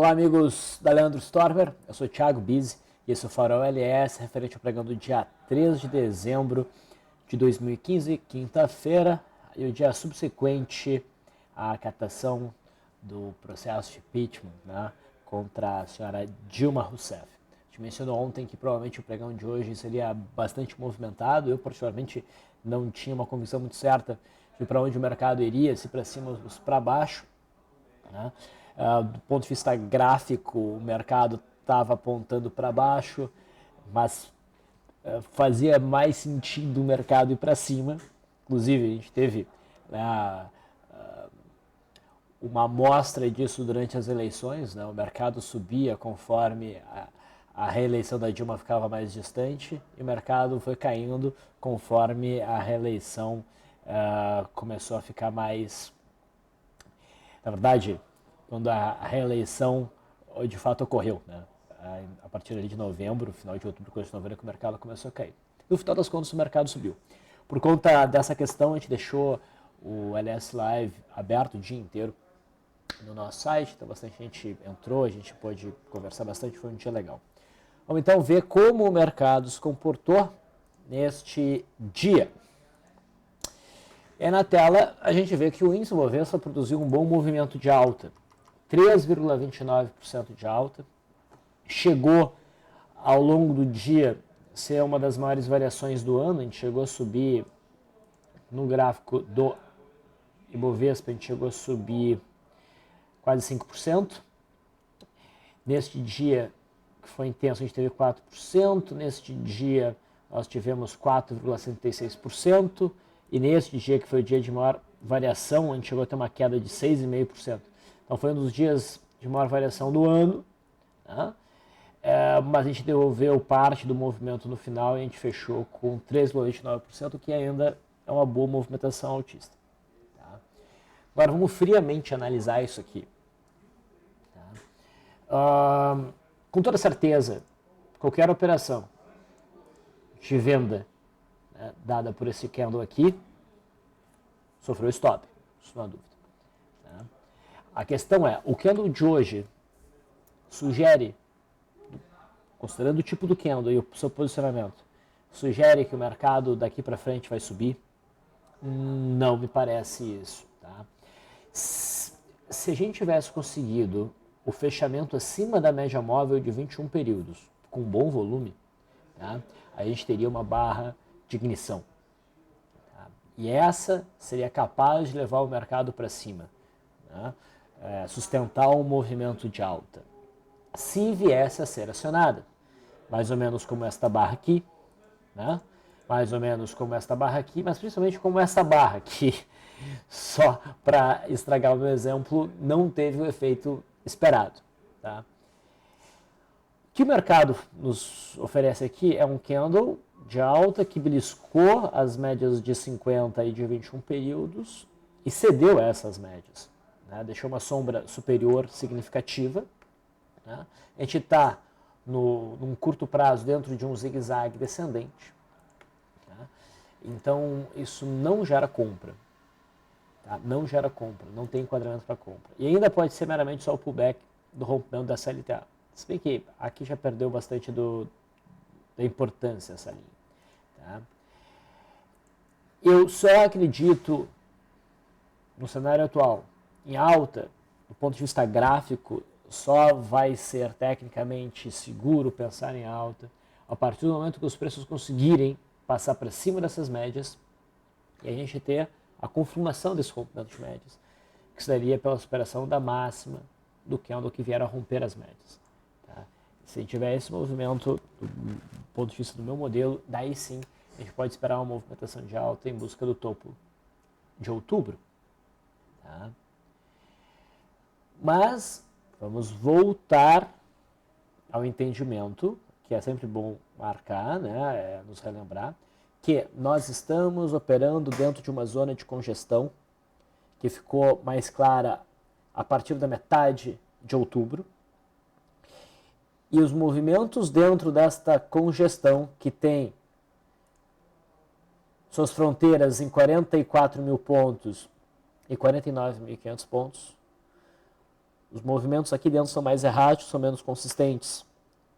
Olá, amigos da Leandro Stormer, eu sou o Thiago Bizzi e esse é o Farol LS, referente ao pregão do dia 3 de dezembro de 2015, quinta-feira, e o dia subsequente à catação do processo de impeachment, né, contra a senhora Dilma Rousseff. A gente mencionou ontem que provavelmente o pregão de hoje seria bastante movimentado. Eu, particularmente, não tinha uma convicção muito certa de para onde o mercado iria, se para cima ou para baixo, né? Do ponto de vista gráfico, o mercado estava apontando para baixo, mas fazia mais sentido o mercado ir para cima. Inclusive, a gente teve uma amostra disso durante as eleições, né? O mercado subia conforme a reeleição da Dilma ficava mais distante e o mercado foi caindo conforme a reeleição começou a ficar mais... Na verdade, quando a reeleição de fato ocorreu, né? A partir ali de novembro, final de outubro, começo de novembro, que o mercado começou a cair. No final das contas, o mercado subiu. Por conta dessa questão, a gente deixou o LS Live aberto o dia inteiro no nosso site, então bastante gente entrou, a gente pôde conversar bastante, foi um dia legal. Vamos então ver como o mercado se comportou neste dia. E na tela a gente vê que o índice Bovespa produziu um bom movimento de alta, 3,29% de alta, chegou ao longo do dia a ser uma das maiores variações do ano, a gente chegou a subir no gráfico do Ibovespa, a gente chegou a subir quase 5%. Neste dia que foi intenso, a gente teve 4%, neste dia nós tivemos 4,76%, e neste dia que foi o dia de maior variação, a gente chegou a ter uma queda de 6,5%. Então foi um dos dias de maior variação do ano, né? Mas a gente devolveu parte do movimento no final e a gente fechou com 3,29%, que ainda é uma boa movimentação altista. Tá? Agora vamos friamente analisar isso aqui. Tá? Com toda certeza, qualquer operação de venda, né, dada por esse candle aqui, sofreu stop, isso não há dúvida. Tá? A questão é, o candle de hoje sugere, considerando o tipo do candle e o seu posicionamento, sugere que o mercado daqui para frente vai subir? Não me parece isso. Tá? Se a gente tivesse conseguido o fechamento acima da média móvel de 21 períodos, com bom volume, tá? A gente teria uma barra de ignição. Tá? E essa seria capaz de levar o mercado para cima, né? Sustentar um movimento de alta. Se viesse a ser acionada, mais ou menos como esta barra aqui, né? Mais ou menos como esta barra aqui, mas principalmente como essa barra aqui, só para estragar o meu exemplo, não teve o efeito esperado. Tá? O que o mercado nos oferece aqui é um candle de alta que beliscou as médias de 50 e de 21 períodos e cedeu a essas médias, né? Deixou uma sombra superior significativa, né? A gente está num curto prazo dentro de um zigue-zague descendente, tá? Então isso não gera compra, tá? Não gera compra, não tem enquadramento para compra, e ainda pode ser meramente só o pullback do rompimento da CLTA, se bem que aqui já perdeu bastante da importância essa linha, tá? Eu só acredito no cenário atual em alta, do ponto de vista gráfico, só vai ser tecnicamente seguro pensar em alta a partir do momento que os preços conseguirem passar para cima dessas médias e a gente ter a confirmação desse rompimento de médias, que se daria pela superação da máxima do candle que vier a romper as médias. Tá? Se a gente tiver esse movimento, do ponto de vista do meu modelo, daí sim a gente pode esperar uma movimentação de alta em busca do topo de outubro. Tá? Mas vamos voltar ao entendimento, que é sempre bom marcar, né, nos relembrar, que nós estamos operando dentro de uma zona de congestão que ficou mais clara a partir da metade de outubro, e os movimentos dentro desta congestão, que tem suas fronteiras em 44 mil pontos e 49.500 pontos, Os movimentos aqui dentro são mais erráticos, são menos consistentes.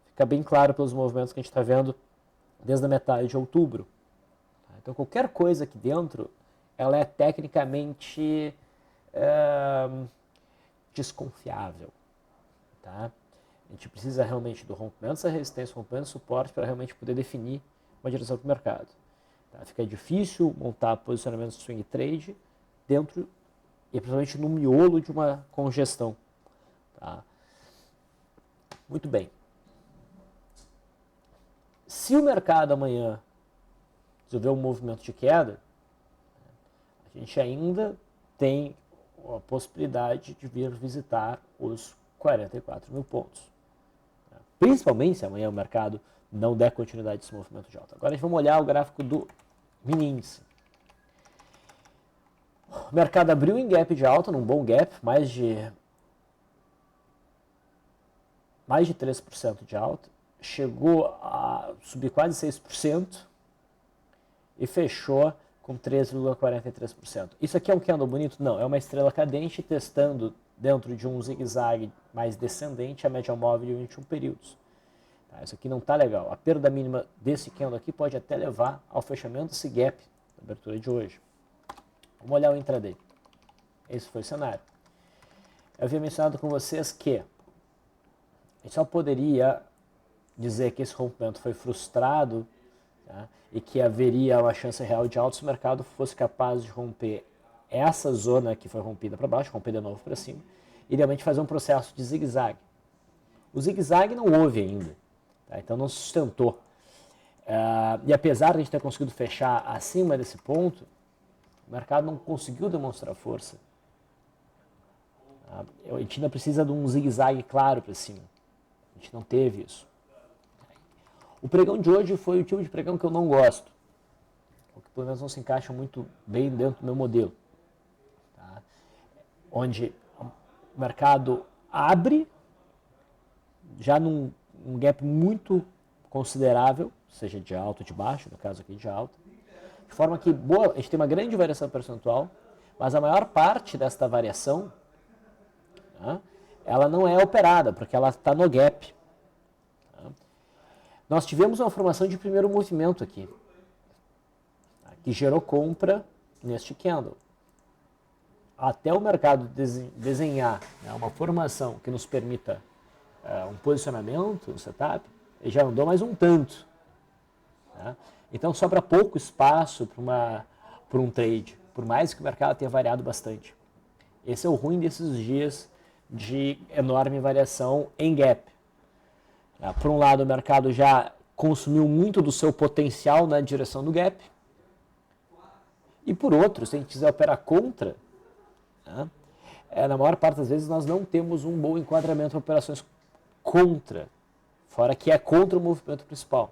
Fica bem claro pelos movimentos que a gente está vendo desde a metade de outubro. Então, qualquer coisa aqui dentro, ela é tecnicamente desconfiável. Tá? A gente precisa realmente do rompimento dessa resistência, rompimento do suporte, para realmente poder definir uma direção para o mercado. Tá? Fica difícil montar posicionamentos de swing trade dentro e principalmente no miolo de uma congestão. Tá? Muito bem. Se o mercado amanhã resolver um movimento de queda, a gente ainda tem a possibilidade de vir visitar os 44 mil pontos. Principalmente se amanhã o mercado não der continuidade desse movimento de alta. Agora a gente vai olhar o gráfico do mini índice. O mercado abriu em gap de alta, num bom gap, mais de 3% de alta, chegou a subir quase 6% e fechou com 3,43%. Isso aqui é um candle bonito? Não, é uma estrela cadente testando dentro de um zigue-zague mais descendente a média móvel de 21 períodos. Tá, isso aqui não está legal. A perda mínima desse candle aqui pode até levar ao fechamento desse gap na abertura de hoje. Vamos olhar o intraday. Esse foi o cenário. Eu havia mencionado com vocês que a gente só poderia dizer que esse rompimento foi frustrado, tá, e que haveria uma chance real de alta se o mercado fosse capaz de romper essa zona que foi rompida para baixo, romper de novo para cima, e realmente fazer um processo de zigue-zague. O zigue-zague não houve ainda, tá, então não sustentou. E apesar de a gente ter conseguido fechar acima desse ponto, o mercado não conseguiu demonstrar força. A gente ainda precisa de um zigue-zague claro para cima. A gente não teve isso. O pregão de hoje foi o tipo de pregão que eu não gosto, ou que pelo menos não se encaixa muito bem dentro do meu modelo. Tá? Onde o mercado abre já num gap muito considerável, seja de alta ou de baixo, no caso aqui de alta, de forma que a gente tem uma grande variação percentual, mas a maior parte desta variação, tá, ela não é operada, porque ela está no gap. Nós tivemos uma formação de primeiro movimento aqui, tá, que gerou compra neste candle. Até o mercado desenhar, né, uma formação que nos permita um posicionamento, um setup, ele já andou mais um tanto. Tá? Então sobra pouco espaço para um trade, por mais que o mercado tenha variado bastante. Esse é o ruim desses dias de enorme variação em gap. Por um lado, o mercado já consumiu muito do seu potencial na direção do gap. E por outro, se a gente quiser operar contra, né, na maior parte das vezes nós não temos um bom enquadramento para operações contra, fora que é contra o movimento principal.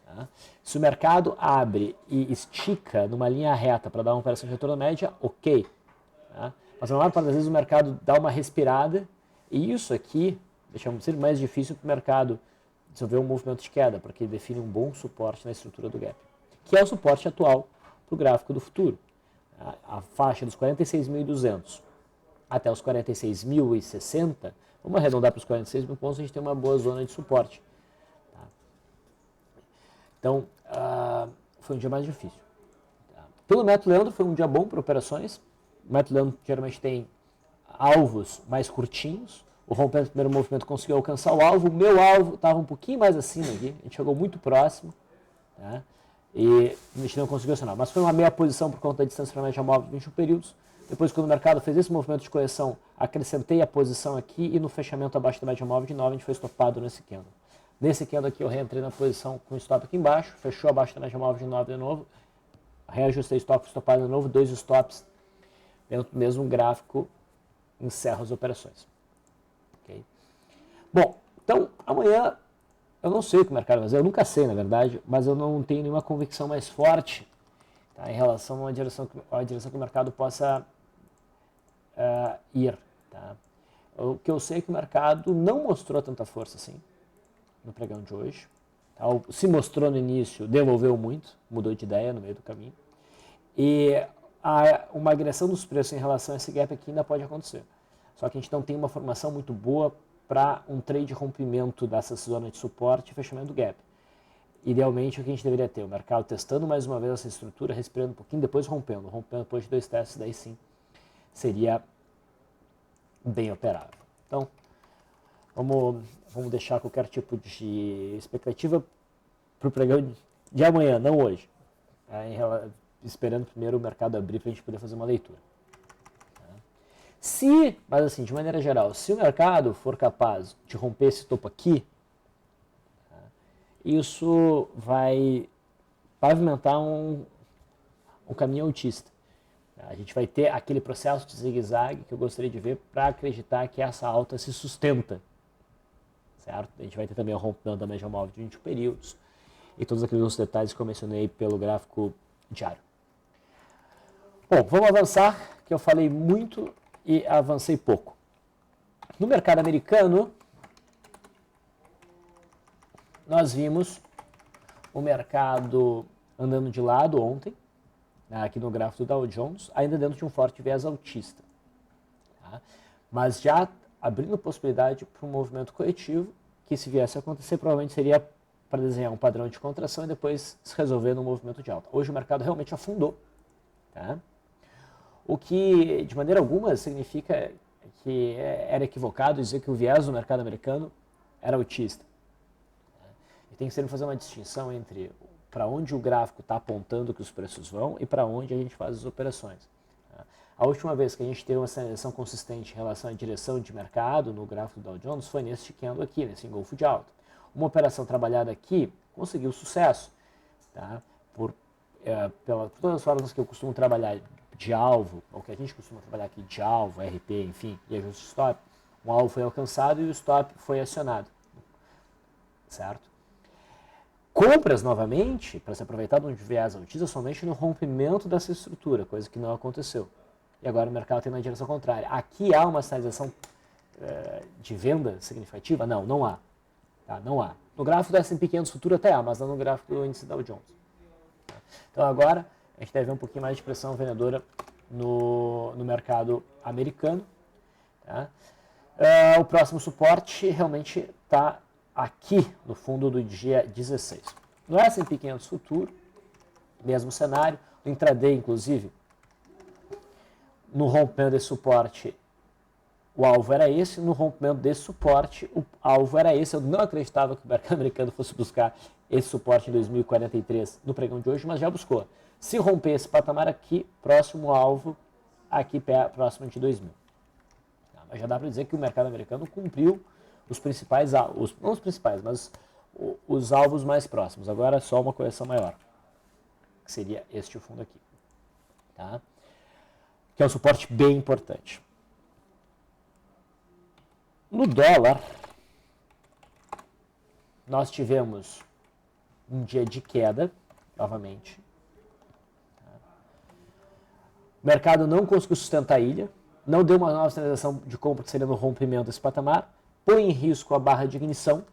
Tá? Se o mercado abre e estica numa linha reta para dar uma operação de retorno média, ok. Tá? Mas na maior parte das vezes o mercado dá uma respirada e isso aqui deixa sempre mais difícil para o mercado desenvolver um movimento de queda, porque ele define um bom suporte na estrutura do gap, que é o suporte atual para o gráfico do futuro. A faixa dos 46.200 até os 46.060, vamos arredondar para os 46 mil pontos, a gente tem uma boa zona de suporte. Tá? Então, foi um dia mais difícil. Tá? Pelo método Leandro, foi um dia bom para operações. O método Leandro geralmente tem alvos mais curtinhos. O rompimento do primeiro movimento conseguiu alcançar o alvo. O meu alvo estava um pouquinho mais acima aqui. A gente chegou muito próximo. Tá? E a gente não conseguiu acionar. Mas foi uma meia posição por conta da distância para a média móvel de 21 períodos. Depois, quando o mercado fez esse movimento de correção, acrescentei a posição aqui e no fechamento abaixo da média móvel de 9, a gente foi estopado nesse candle. Nesse candle aqui, eu reentrei na posição com o stop aqui embaixo, fechou abaixo da média móvel de 9 de novo, reajustei stop, estopado de novo, 2 stops dentro do mesmo gráfico, encerro as operações. Okay? Bom, então amanhã eu não sei o que o mercado vai fazer, eu nunca sei na verdade, mas eu não tenho nenhuma convicção mais forte, tá, em relação a uma direção que o mercado possa ir. Tá? O que eu sei é que o mercado não mostrou tanta força assim no pregão de hoje. Tá? Se mostrou no início, devolveu muito, mudou de ideia no meio do caminho. E uma agressão dos preços em relação a esse gap aqui ainda pode acontecer. Só que a gente não tem uma formação muito boa para um trade rompimento dessa zona de suporte e fechamento do gap. Idealmente, o que a gente deveria ter? O mercado testando mais uma vez essa estrutura, respirando um pouquinho, depois rompendo. Rompendo depois de 2 testes, daí sim seria bem operável. Então, vamos deixar qualquer tipo de expectativa para o pregão de amanhã, não hoje. Esperando primeiro o mercado abrir para a gente poder fazer uma leitura. Mas assim, de maneira geral, se o mercado for capaz de romper esse topo aqui, isso vai pavimentar um caminho altista. A gente vai ter aquele processo de zigue-zague que eu gostaria de ver para acreditar que essa alta se sustenta. Certo? A gente vai ter também o rompimento da média móvel de 21 períodos e todos aqueles outros detalhes que eu mencionei pelo gráfico diário. Bom, vamos avançar, que eu falei muito e avancei pouco. No mercado americano, nós vimos o mercado andando de lado ontem, aqui no gráfico do Dow Jones, ainda dentro de um forte viés altista. Tá? Mas já abrindo possibilidade para um movimento coletivo, que se viesse a acontecer, provavelmente seria para desenhar um padrão de contração e depois se resolver num movimento de alta. Hoje o mercado realmente afundou. Tá? O que, de maneira alguma, significa que era equivocado dizer que o viés do mercado americano era altista. E tem que sempre fazer uma distinção entre para onde o gráfico está apontando que os preços vão e para onde a gente faz as operações. A última vez que a gente teve uma sinalização consistente em relação à direção de mercado no gráfico do Dow Jones foi nesse candle aqui, nesse engolfo de alta. Uma operação trabalhada aqui conseguiu sucesso, tá? Por todas as formas que eu costumo trabalhar de alvo, ou que a gente costuma trabalhar aqui de alvo, RP, enfim, e ajuste stop, um alvo foi alcançado e o stop foi acionado, certo? Compras novamente, para se aproveitar de um viés altista, somente no rompimento dessa estrutura, coisa que não aconteceu. E agora o mercado tem na direção contrária. Aqui há uma sinalização de venda significativa? Não, não há. Tá? Não há. No gráfico do S&P 500 futuro até há, mas não no gráfico do índice Dow Jones. Tá? Então agora a gente deve ver um pouquinho mais de pressão vendedora no mercado americano. Tá? O próximo suporte realmente está aqui no fundo do dia 16. No S&P 500 futuro, mesmo cenário, no intraday inclusive, no rompimento desse suporte, o alvo era esse, no rompimento desse suporte, o alvo era esse. Eu não acreditava que o mercado americano fosse buscar esse suporte em 2043 no pregão de hoje, mas já buscou. Se romper esse patamar aqui, próximo alvo, aqui próximo de 2000. Mas já dá para dizer que o mercado americano cumpriu os principais, não os principais, mas os alvos mais próximos. Agora é só uma correção maior, que seria este fundo aqui. Tá? Que é um suporte bem importante. No dólar, nós tivemos um dia de queda, novamente. O mercado não conseguiu sustentar a ilha, não deu uma nova sinalização de compra que seria no rompimento desse patamar, põe em risco a barra de ignição,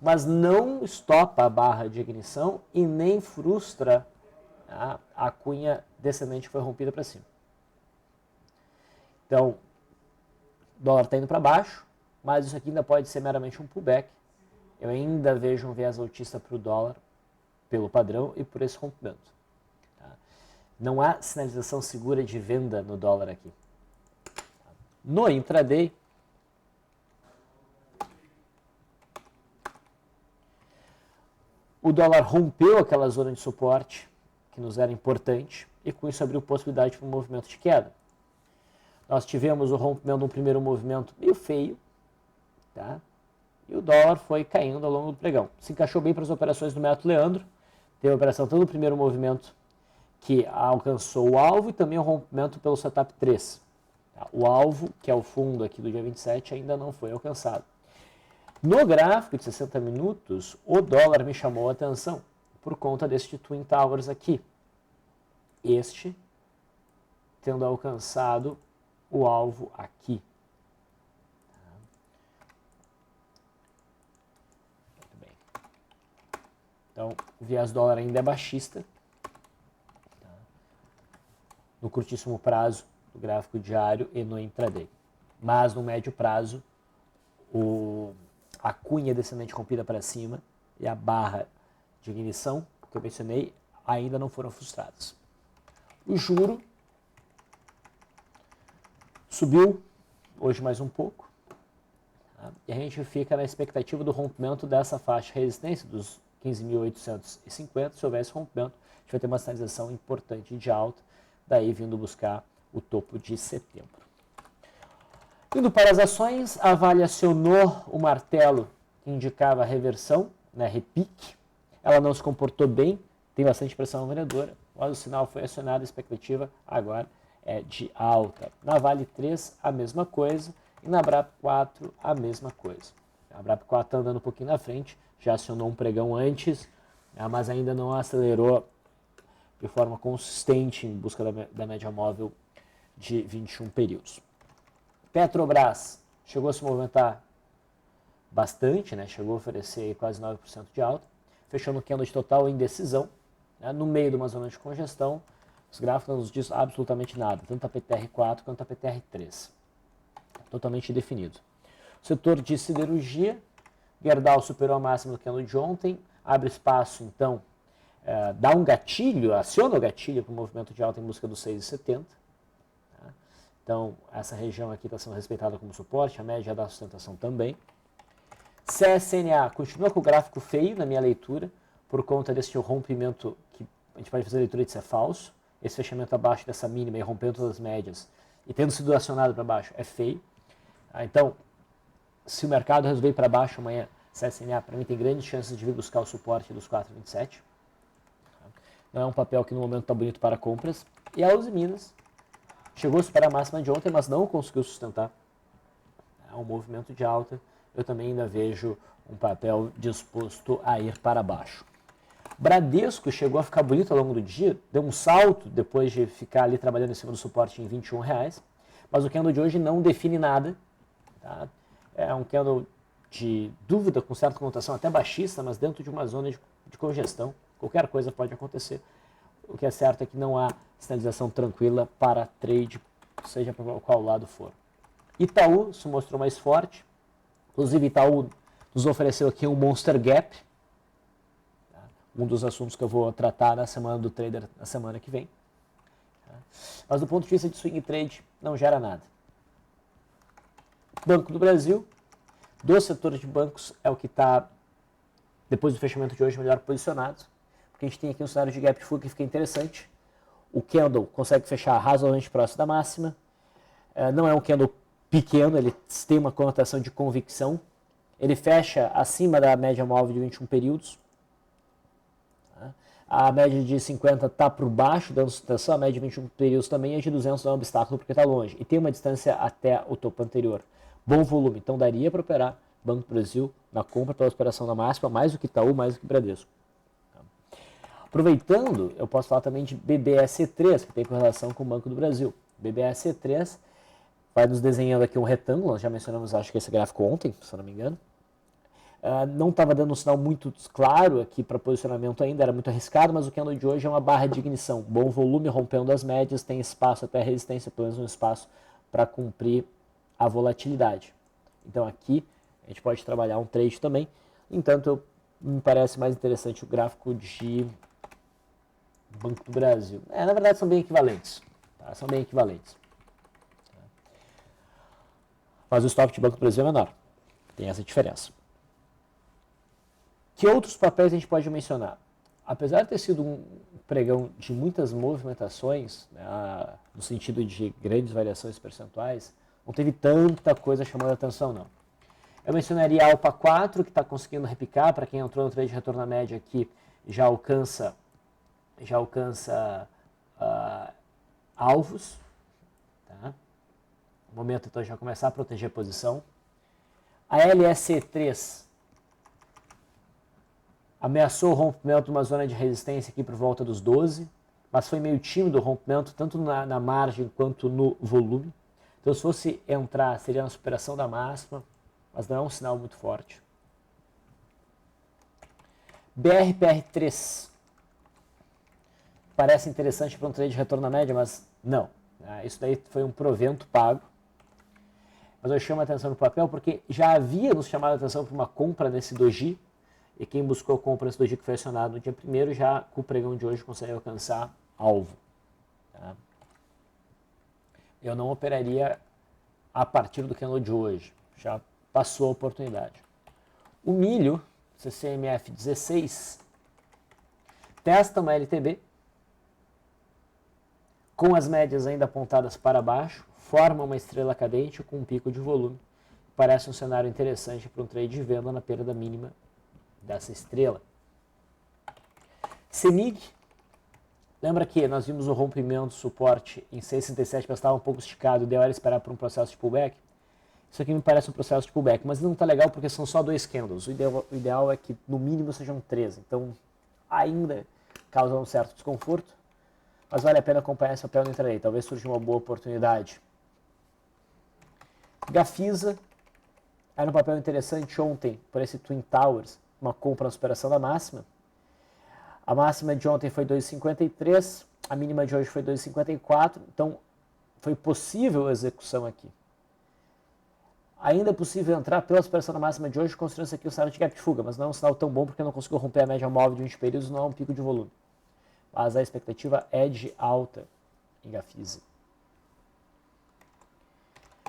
mas não estopa a barra de ignição e nem frustra a cunha descendente que foi rompida para cima. Então, o dólar está indo para baixo, mas isso aqui ainda pode ser meramente um pullback. Eu ainda vejo um viés altista para o dólar, pelo padrão e por esse rompimento. Tá? Não há sinalização segura de venda no dólar aqui. No intraday, o dólar rompeu aquela zona de suporte que nos era importante e com isso abriu possibilidade para um movimento de queda. Nós tivemos o rompimento de um primeiro movimento meio feio, tá? E o dólar foi caindo ao longo do pregão. Se encaixou bem para as operações do método Leandro, teve a operação tanto no primeiro movimento que alcançou o alvo e também o rompimento pelo setup 3. Tá? O alvo, que é o fundo aqui do dia 27, ainda não foi alcançado. No gráfico de 60 minutos, o dólar me chamou a atenção por conta deste Twin Towers aqui. Este tendo alcançado o alvo aqui. Muito bem. Então, o viés dólar ainda é baixista. No curtíssimo prazo do gráfico diário e no intraday. mas no médio prazo a cunha descendente rompida para cima e a barra de ignição que eu mencionei ainda não foram frustradas. O juro subiu hoje mais um pouco, tá? E a gente fica na expectativa do rompimento dessa faixa de resistência dos 15.850. Se houver esse rompimento, a gente vai ter uma sinalização importante de alta, daí vindo buscar o topo de setembro. Indo para as ações, a Vale acionou o martelo que indicava a reversão, né, repique. Ela não se comportou bem, tem bastante pressão vendedora, mas o sinal foi acionado, a expectativa agora é de alta. Na Vale 3, a mesma coisa, e na BRAP 4, a mesma coisa. A BRAP 4 está andando um pouquinho na frente, já acionou um pregão antes, mas ainda não acelerou de forma consistente em busca da média móvel de 21 períodos. Petrobras chegou a se movimentar bastante, né? Chegou a oferecer quase 9% de alta, fechando o candle de total em decisão, né? No meio de uma zona de congestão. Os gráficos não nos dizem absolutamente nada, tanto a PTR4 quanto a PTR3. Totalmente definido. Setor de siderurgia, Gerdau superou a máxima do candle de ontem, abre espaço, então, dá um gatilho, aciona o gatilho para o movimento de alta em busca dos 6,70. Então, essa região aqui está sendo respeitada como suporte, a média da sustentação também. CSNA continua com o gráfico feio na minha leitura, por conta desse rompimento que a gente pode fazer a leitura de ser falso. Esse fechamento abaixo dessa mínima e rompendo todas as médias e tendo sido acionado para baixo é feio. Então, se o mercado resolver ir para baixo amanhã, CSNA para mim tem grandes chances de vir buscar o suporte dos 4,27. Não é um papel que no momento está bonito para compras. E a Uzi Minas chegou a superar a máxima de ontem, mas não conseguiu sustentar. É um movimento de alta. Eu também ainda vejo um papel disposto a ir para baixo. Bradesco chegou a ficar bonito ao longo do dia, deu um salto depois de ficar ali trabalhando em cima do suporte em R$21, mas o candle de hoje não define nada. Tá? É um candle de dúvida, com certa conotação até baixista, mas dentro de uma zona de congestão. Qualquer coisa pode acontecer. O que é certo é que não há sinalização tranquila para trade, seja para qual lado for. Itaú se mostrou mais forte. Inclusive, Itaú nos ofereceu aqui um Monster Gap. Tá? Um dos assuntos que eu vou tratar na semana do trader, na semana que vem. Tá? Mas do ponto de vista de swing trade, não gera nada. Banco do Brasil, dos setores de bancos, é o que está, depois do fechamento de hoje, melhor posicionado. Porque a gente tem aqui um cenário de gap full que fica interessante. O candle consegue fechar razoavelmente próximo da máxima. Não é um candle pequeno, ele tem uma conotação de convicção. Ele fecha acima da média móvel de 21 períodos. A média de 50 está por baixo, dando sustentação. A média de 21 períodos também, e a de 200 não é um obstáculo porque está longe. E tem uma distância até o topo anterior. Bom volume, então daria para operar Banco do Brasil na compra pela operação da máxima, mais do que Itaú, mais do que Bradesco. Aproveitando, eu posso falar também de BBSE3, que tem correlação com o Banco do Brasil. BBSE3 vai nos desenhando aqui um retângulo, nós já mencionamos, acho que esse gráfico ontem, se eu não me engano. Não estava dando um sinal muito claro aqui para posicionamento ainda, era muito arriscado, mas o candle de hoje é uma barra de ignição. Bom volume, rompendo as médias, tem espaço até a resistência, pelo menos um espaço para cumprir a volatilidade. Então aqui a gente pode trabalhar um trade também. No entanto, me parece mais interessante o gráfico de Banco do Brasil. Na verdade são bem equivalentes. Tá? São bem equivalentes. Mas o stop de Banco do Brasil é menor. Tem essa diferença. Que outros papéis a gente pode mencionar? Apesar de ter sido um pregão de muitas movimentações, né, no sentido de grandes variações percentuais, não teve tanta coisa chamando a atenção, não. Eu mencionaria a Alpa 4, que está conseguindo repicar. Para quem entrou no trade de retorno à média aqui, já alcança alvos. Tá? No momento, então, já começar a proteger a posição. A LSE3 ameaçou o rompimento de uma zona de resistência aqui por volta dos 12, mas foi meio tímido o rompimento, tanto na margem quanto no volume. Então, se fosse entrar, seria na superação da máxima, mas não é um sinal muito forte. BRPR3 parece interessante para um trade de retorno à média, mas não. Isso daí foi um provento pago. mas eu chamo a atenção no papel porque já havia nos chamado a atenção para uma compra nesse doji, e quem buscou compra nesse doji que foi acionado no dia 1º, já com o pregão de hoje consegue alcançar alvo. Tá? Eu não operaria a partir do candle de hoje, já passou a oportunidade. O milho, CCMF 16, testa uma LTB, com as médias ainda apontadas para baixo, forma uma estrela cadente com um pico de volume. Parece um cenário interessante para um trade de venda na perda mínima dessa estrela. CEMIG, lembra que nós vimos o rompimento, suporte em 6,67, mas estava um pouco esticado, deu era esperar por um processo de pullback. Isso aqui me parece um processo de pullback, mas não está legal porque são só 2 candles. O ideal é que no mínimo sejam 3, então ainda causa um certo desconforto, mas vale a pena acompanhar esse papel no intraday, talvez surja uma boa oportunidade. Gafisa, era um papel interessante ontem por esse Twin Towers, uma compra na superação da máxima. A máxima de ontem foi 2,53, a mínima de hoje foi 2,54, então foi possível a execução aqui. Ainda é possível entrar pela superação da máxima de hoje, construindo isso aqui o sinal de gap de fuga, mas não é um sinal tão bom porque não conseguiu romper a média móvel de 20 períodos, não é um pico de volume. Mas a expectativa é de alta em Gafisa.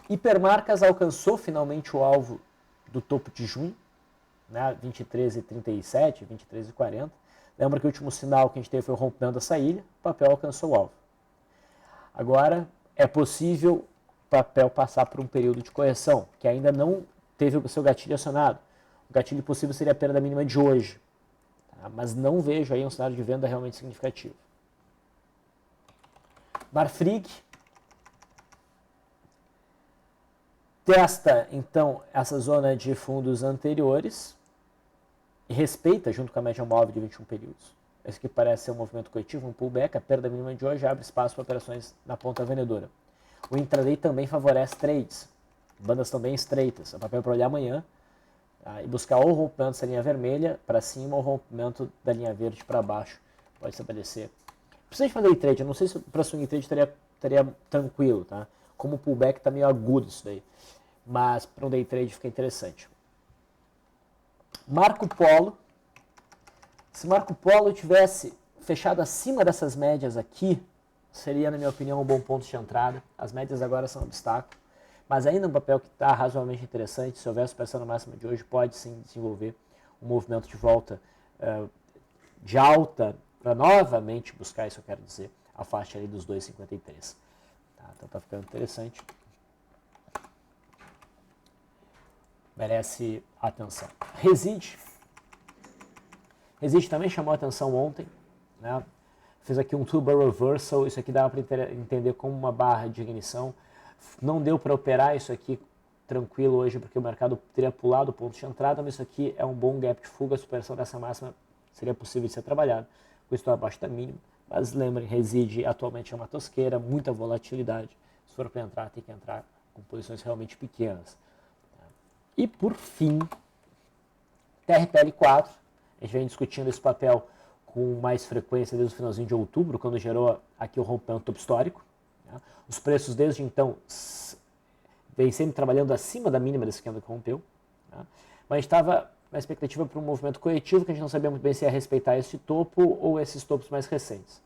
Hipermarcas alcançou finalmente o alvo do topo de junho, né, 23,37, 23,40. Lembra que o último sinal que a gente teve foi o rompimento dessa ilha, o papel alcançou o alvo. Agora é possível o papel passar por um período de correção, que ainda não teve o seu gatilho acionado. O gatilho possível seria a perda mínima de hoje, tá? Mas não vejo aí um cenário de venda realmente significativo. Marfrig testa, então, essa zona de fundos anteriores e respeita, junto com a média móvel de 21 períodos. Esse aqui parece ser um movimento corretivo, um pullback. A perda mínima de hoje abre espaço para operações na ponta vendedora. O intraday também favorece trades. Bandas estão bem estreitas. É papel para olhar amanhã, tá? E buscar ou o rompimento dessa linha vermelha para cima ou o rompimento da linha verde para baixo. Pode estabelecer. Principalmente para day trade. Eu não sei se para swing trade estaria tranquilo, tá? Como o pullback está meio agudo isso daí. Mas para um day trade fica interessante. Marco Polo. Se Marco Polo tivesse fechado acima dessas médias aqui, seria, na minha opinião, um bom ponto de entrada. As médias agora são um obstáculo, mas ainda um papel que está razoavelmente interessante. Se houver superação na máxima de hoje, pode sim desenvolver um movimento de volta de alta para novamente buscar, isso eu quero dizer, a faixa ali dos 2,53. Tá? Então está ficando interessante. Merece atenção. Reside também chamou a atenção ontem, né? Fez aqui um two-bar reversal, isso aqui dava para entender como uma barra de ignição. Não deu para operar isso aqui tranquilo hoje, porque o mercado teria pulado o ponto de entrada, mas isso aqui é um bom gap de fuga, a superação dessa máxima seria possível de ser trabalhado, com isso abaixo da mínima. Mas lembrem, Reside atualmente é uma tosqueira, muita volatilidade. Se for para entrar, tem que entrar com posições realmente pequenas. E por fim, TRPL4, a gente vem discutindo esse papel com mais frequência desde o finalzinho de outubro, quando gerou aqui o rompimento topo histórico. Né? Os preços desde então vêm sempre trabalhando acima da mínima desse candle que rompeu. Né? Mas a gente estava na expectativa para um movimento corretivo, que a gente não sabia muito bem se ia respeitar esse topo ou esses topos mais recentes.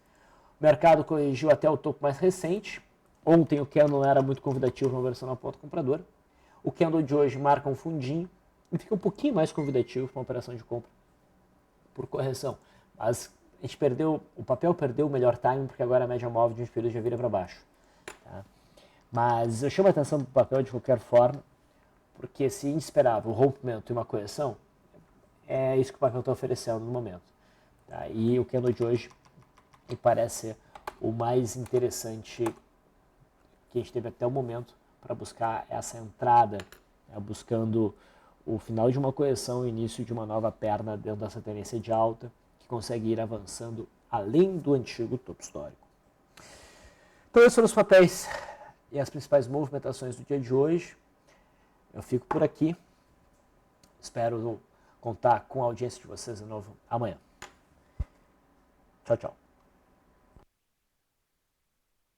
O mercado corrigiu até o topo mais recente. Ontem o candle não era muito convidativo na versão na ponta compradora. O candle de hoje marca um fundinho e fica um pouquinho mais convidativo para uma operação de compra por correção. Mas a gente o papel perdeu o melhor timing, porque agora a média móvel de 20 períodos já vira para baixo. Tá? Mas eu chamo a atenção para o papel de qualquer forma, porque se a gente esperava o rompimento e uma correção, é isso que o papel está oferecendo no momento. Tá? E o candle de hoje me parece ser o mais interessante que a gente teve até o momento para buscar essa entrada, né, buscando o final de uma correção, o início de uma nova perna dentro dessa tendência de alta, que consegue ir avançando além do antigo topo histórico. Então esses foram os papéis e as principais movimentações do dia de hoje. Eu fico por aqui. Espero contar com a audiência de vocês de novo amanhã. Tchau, tchau.